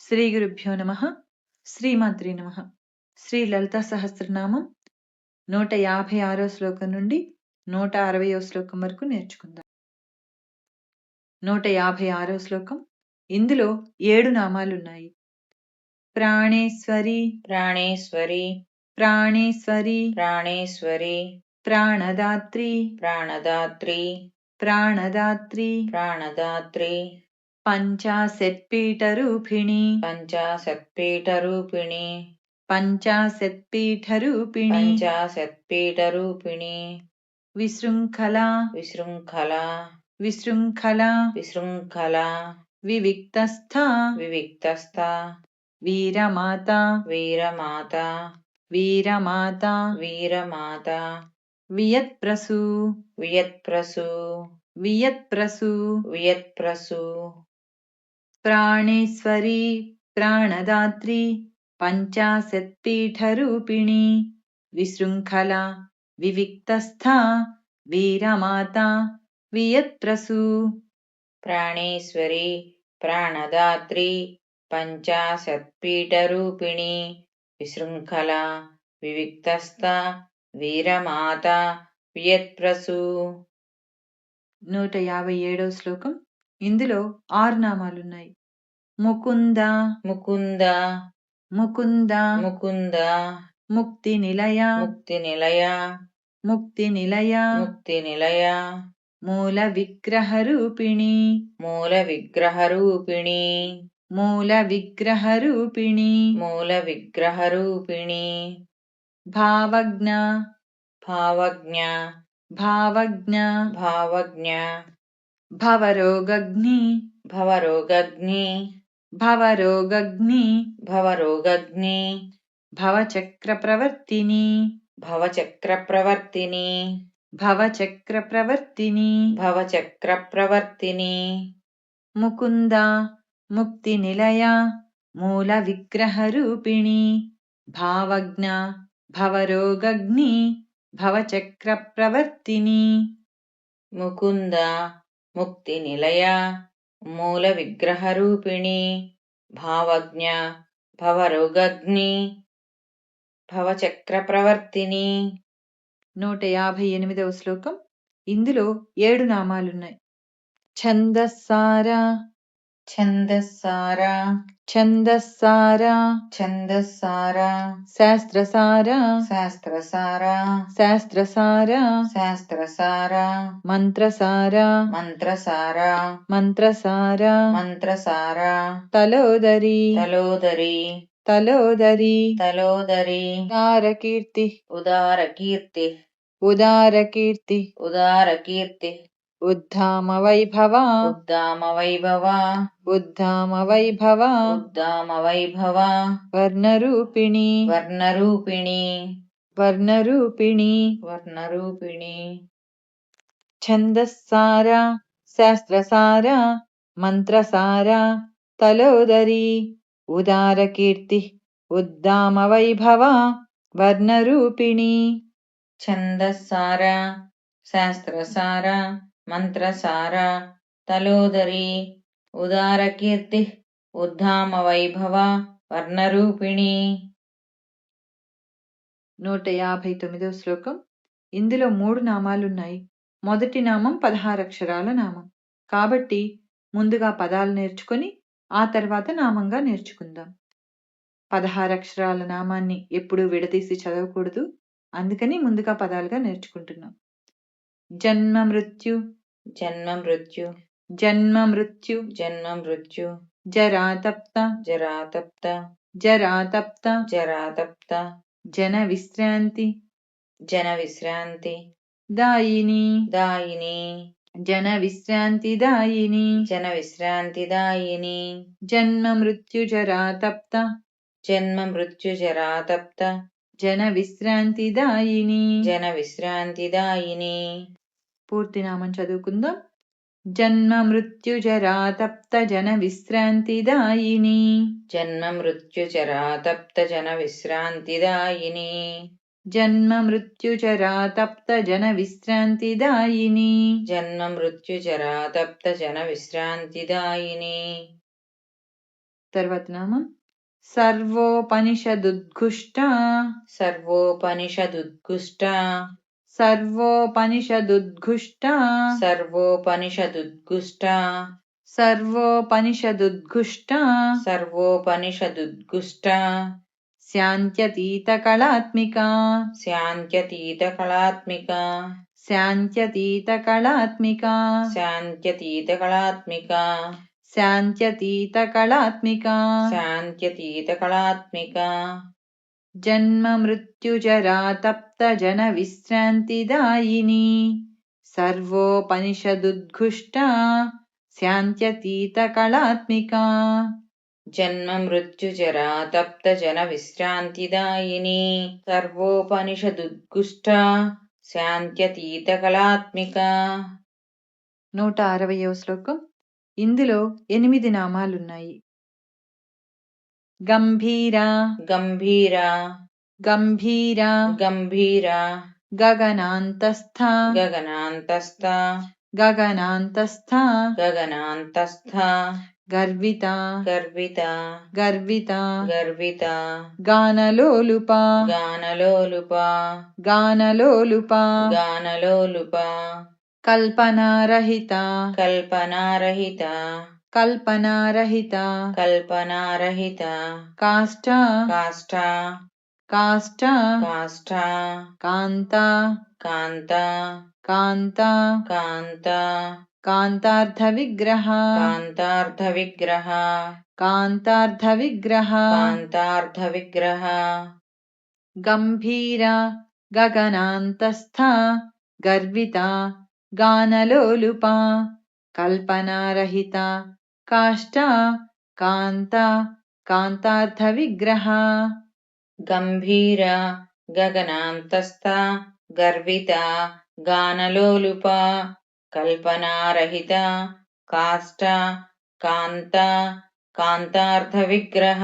శ్రీ గురుభ్యో నమః. శ్రీమాత్రే నమః. శ్రీ లలితా సహస్రనామం 156వ శ్లోకం నుండి 160వ శ్లోకం వరకు నేర్చుకుందాం. 156వ శ్లోకం. ఇందులో 7 నామాలున్నాయి. ప్రాణేశ్వరి, ప్రాణేశ్వరి, ప్రాణేశ్వరి, ప్రాణేశ్వరి, ప్రాణదాత్రి, ప్రాణదాత్రి, ప్రాణదాత్రి, ప్రాణదాత్రి, పంచాశత్పీఠరూపిణి, పంచాశత్పీఠరూపిణి, పంచాశత్పీఠరూపిణి, పంచాశత్పీఠరూపిణి, విశృంఖలా, విశృంఖలా, విశృంఖలా, విశృంఖలా, వివిక్తస్థా, వివిక్తస్థా, వీరమాత, వీరమాత, వీరమాత, వీరమాత, వియత్ప్రసూ, వియత్ప్రసూ, వియత్ప్రసూ, వియత్ప్రసూ, ప్రాణేశ్వరి, ప్రాణదాత్రి, పంచాశత్పీఠరూపిణి, విశృంఖలా, వివిక్తస్థా, వీరమాత, వియత్ప్రసూ. ప్రాణేశ్వరి, ప్రాణదాత్రి, పంచాశత్పీఠరూపిణి, విశృంఖలా, వివిక్తస్థా, వీరమాత, వియత్ప్రసూ. 157వ శ్లోకం. ఇందులో 6 నామాలున్నాయి. ముకుంద, ముకుంద, ముకుంద, ముకుంద, ముక్తి నిలయ, ముక్తి నిలయ, ముక్తి నిలయ, ముక్తి నిలయ, మూల విగ్రహరూపిణి, మూల విగ్రహరూపిణి, మూల విగ్రహరూపిణి, మూల విగ్రహరూపిణి, భావజ్ఞ, భావజ్ఞ, భావజ్ఞ, భావజ్ఞ, భవరోగగ్ని, భవరోగగ్ని, భవరోగగ్ని, భవరోగగ్ని, భవచక్రప్రవర్తిని, భవచక్రప్రవర్తిని, భవచక్రప్రవర్తిని, భవచక్రప్రవర్తిని, ముకుంద, ముక్తి నిలయ, మూల విగ్రహరూపిణి, భావజ్ఞ, భవరోగగ్ని, భవచక్రప్రవర్తిని. ముకుంద, ముక్తి నిలయ, మూల విగ్రహరూపిణి, భావజ్ఞ, భవరోగగ్ని, భవచక్రప్రవర్తిని. 158వ శ్లోకం. ఇందులో 7 నామాలున్నాయి. ఛందస్సార, ఛందస్సార, ఛందస్సార, ఛందస్సార, శాస్త్రసార, శాస్త్రసార, శాస్త్రసార, శాస్త్రసార, మంత్రసార, మంత్రసార, మంత్రసార, మంత్రసార, తలోదరి, తలోదరి, తలోదరి, తలోదరి, ఉదారకీర్తి, ఉదారకీర్తి, ఉదారకీర్తి, ఉదారకీర్తి, ఉద్ధామ వైభవ, ఉద్దామ వైభవ, ఉద్ధామ వైభవ, ఉద్దామ వైభవ, వర్ణరూపిణి, వర్ణరూపిణి, వర్ణరూపిణి, వర్ణరూపిణి, ఛందస్సార, శాస్త్రసార, మంత్రసార, తలోదరి, ఉదారకీర్తి, ఉద్దామ వైభవ, వర్ణరూపిణి. ఛందస్సార, శాస్త్రసార, మంత్రసార, తలోదరి, ఉదారకీర్తి, ఉద్దామ వైభవ, వర్ణరూపిణి. 159వ శ్లోకం. ఇందులో 3 నామాలున్నాయి. మొదటి నామం 16 అక్షరాల నామం కాబట్టి ముందుగా పదాలు నేర్చుకొని ఆ తర్వాత నామంగా నేర్చుకుందాం. 16 అక్షరాల నామాన్ని ఎప్పుడూ విడదీసి చదవకూడదు, అందుకని ముందుగా పదాలుగా నేర్చుకుంటున్నాం. జన్మ మృత్యు, జన్మ మృత్యు, జన్మ మృత్యు, జన్మ మృత్యు, జరాతప్త, జరాతప్త, జరాతప్త, జరాతప్త, జన విశ్రాంతి, జన విశ్రాంతి, దాయిని, దాయిని, జన విశ్రాంతి దాయిని, జన విశ్రాంతి దాయిని, జన్మ మృత్యు జరాతప్త, జన్మ మృత్యు జరాతప్త, జన విశ్రాంతి దాయిని. జన విశ్రాంతి దాయిని. పూర్తి నామం చదువుకుందాం. జన్మ మృత్యు జరాతప్త జన విశ్రాంతి దాయిని, జన్మ మృత్యు జరాతప్త జన విశ్రాంతి దాయిని, జన్మ మృత్యు జరాతప్త జన విశ్రాంతి దాయిని, జన్మ మృత్యు జరాతప్త జన విశ్రాంతి దాయిని. తర్వాత నామం సర్వోపనిషదుద్ఘుష్ట సర్వోపనిషదుద్ఘుష్ట సర్వోపనిషదుద్ఘుష్ట సర్వోపనిషదుద్ఘుష్ట సర్వోపనిషదుద్ఘుష్ట సర్వోపనిషదుద్ఘుష్ట శాంత్యతీతకళాత్మికా శాంత్యతీతకళాత్మికా శాంత్యతీతకళాత్మికా శాంత్యతీతకళాత్మికా శాంత్యతీతకళాత్మికా శాంత్యతీతకళాత్మికా జన్మమృత్యుజరా తప్తజన విశ్రాంతిదాయిని సర్వోపనిషదుద్ఘుష్ట శాంత్యతీతకళాత్మికా జన్మమృత్యుజరా తప్తజన విశ్రాంతిదాయిని సర్వోపనిషదుద్ఘుష్ట శాంత్యతీతకళాత్మికా 160వ శ్లోకం. ఇందులో 8 నామాలున్నాయి. గంభీర గంభీర గంభీర గంభీర గగనాంతస్థ గగనాంతస్థ గగనాంతస్థ గగనాంతస్థ గర్విత గర్విత గర్విత గర్విత గానలోలుప గానలోలుప గానలోలుప గానలోలుప కల్పనారహిత కల్పనారహిత కల్పనారహిత కల్పనారహిత కాష్ట కాష్ట కాష్ట కాష్ట కాంత కాంత కాంత కాంత కాంతార్థ విగ్రహ కాంతార్థ విగ్రహ కాంతార్థ విగ్రహ కాంతార్థ విగ్రహ గంభీర గగనాంతస్థ గర్విత గానలోలుప కల్పనారహిత కాష్ట కాంత కాంతార్థ విగ్రహ గంభీర గగనాంతస్థ గర్విత గానలోలుప కల్పనారహిత కాష్ట కాంత కాంతార్థ విగ్రహ